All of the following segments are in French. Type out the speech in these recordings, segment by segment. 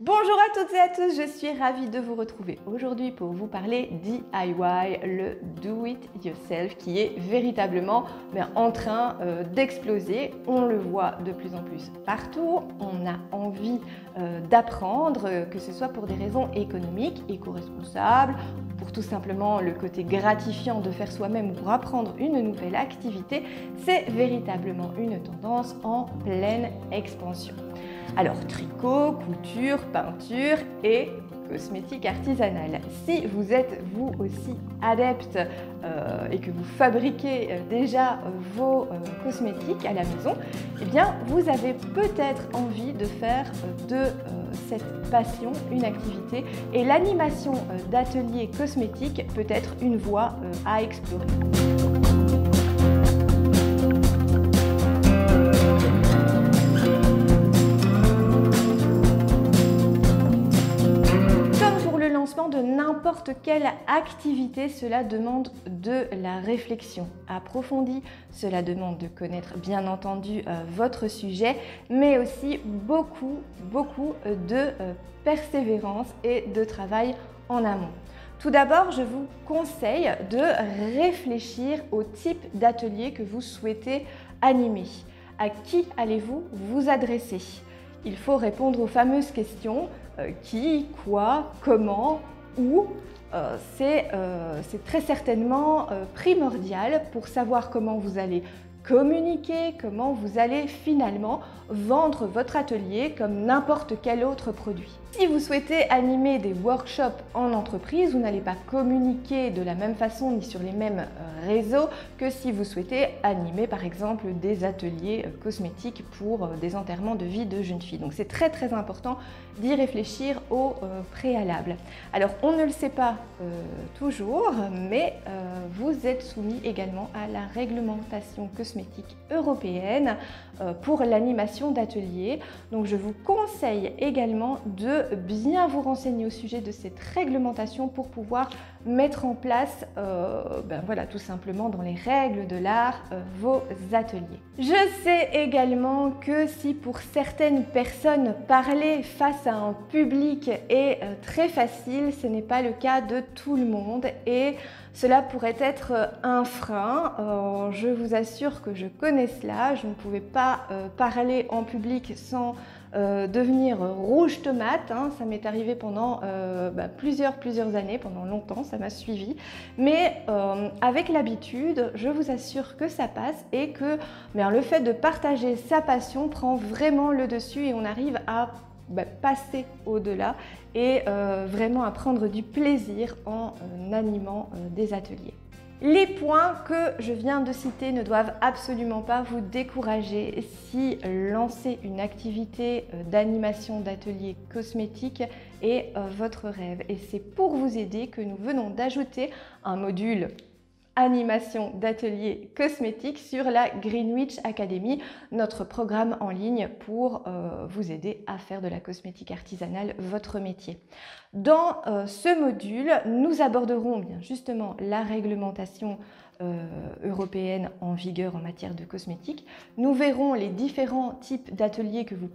Bonjour à toutes et à tous, je suis ravie de vous retrouver aujourd'hui pour vous parler DIY, le Do It Yourself, qui est véritablement en train d'exploser. On le voit de plus en plus partout, on a envie d'apprendre, que ce soit pour des raisons économiques, éco-responsables, pour tout simplement le côté gratifiant de faire soi-même ou pour apprendre une nouvelle activité. C'est véritablement une tendance en pleine expansion. Alors tricot, couture, peinture et cosmétique artisanale. Si vous êtes vous aussi adepte et que vous fabriquez déjà vos cosmétiques à la maison, eh bien vous avez peut-être envie de faire de cette passion une activité et l'animation d'ateliers cosmétiques peut être une voie à explorer. De n'importe quelle activité, cela demande de la réflexion approfondie, cela demande de connaître bien entendu votre sujet, mais aussi beaucoup de persévérance et de travail en amont. Tout d'abord, je vous conseille de réfléchir au type d'atelier que vous souhaitez animer. À qui allez-vous vous adresser? Il faut répondre aux fameuses questions qui, quoi, comment, où. C'est très certainement primordial pour savoir comment vous allez communiquer, comment vous allez finalement vendre votre atelier comme n'importe quel autre produit. Si vous souhaitez animer des workshops en entreprise, vous n'allez pas communiquer de la même façon ni sur les mêmes réseaux que si vous souhaitez animer par exemple des ateliers cosmétiques pour des enterrements de vie de jeunes filles. Donc c'est très important d'y réfléchir au préalable. Alors on ne le sait pas toujours, mais vous êtes soumis également à la réglementation cosmétique européenne pour l'animation d'ateliers. Donc je vous conseille également de bien vous renseigner au sujet de cette réglementation pour pouvoir mettre en place voilà, tout simplement dans les règles de l'art vos ateliers. Je sais également que si pour certaines personnes parler face à un public est très facile, ce n'est pas le cas de tout le monde et cela pourrait être un frein. Je vous assure que je connais cela, je ne pouvais pas parler en public sans devenir rouge tomate, hein. Ça m'est arrivé pendant plusieurs années, pendant longtemps, ça m'a suivi. Mais avec l'habitude, je vous assure que ça passe et que le fait de partager sa passion prend vraiment le dessus et on arrive à passer au-delà et vraiment à prendre du plaisir en animant des ateliers. Les points que je viens de citer ne doivent absolument pas vous décourager si lancer une activité d'animation d'atelier cosmétique est votre rêve. Et c'est pour vous aider que nous venons d'ajouter un module animation d'atelier cosmétique sur la Greenwich Academy, notre programme en ligne pour vous aider à faire de la cosmétique artisanale votre métier. Dans ce module, nous aborderons bien justement la réglementation européenne en vigueur en matière de cosmétique. Nous verrons les différents types d'ateliers que vous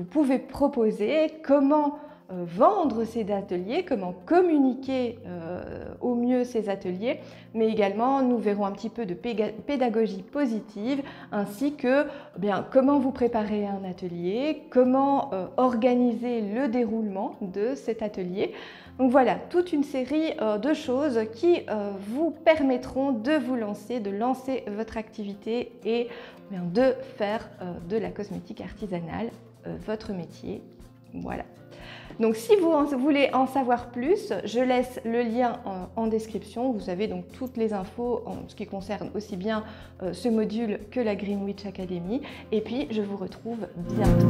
pouvez proposer, comment vendre ces ateliers, comment communiquer au mieux ces ateliers, mais également nous verrons un petit peu de pédagogie positive ainsi que comment vous préparer un atelier, comment organiser le déroulement de cet atelier. Donc voilà, toute une série de choses qui vous permettront de vous lancer, de lancer votre activité et de faire de la cosmétique artisanale votre métier. Voilà. Donc si vous voulez en savoir plus, je laisse le lien en description. Vous avez donc toutes les infos en ce qui concerne aussi bien ce module que la Greenwich Academy. Et puis je vous retrouve bientôt.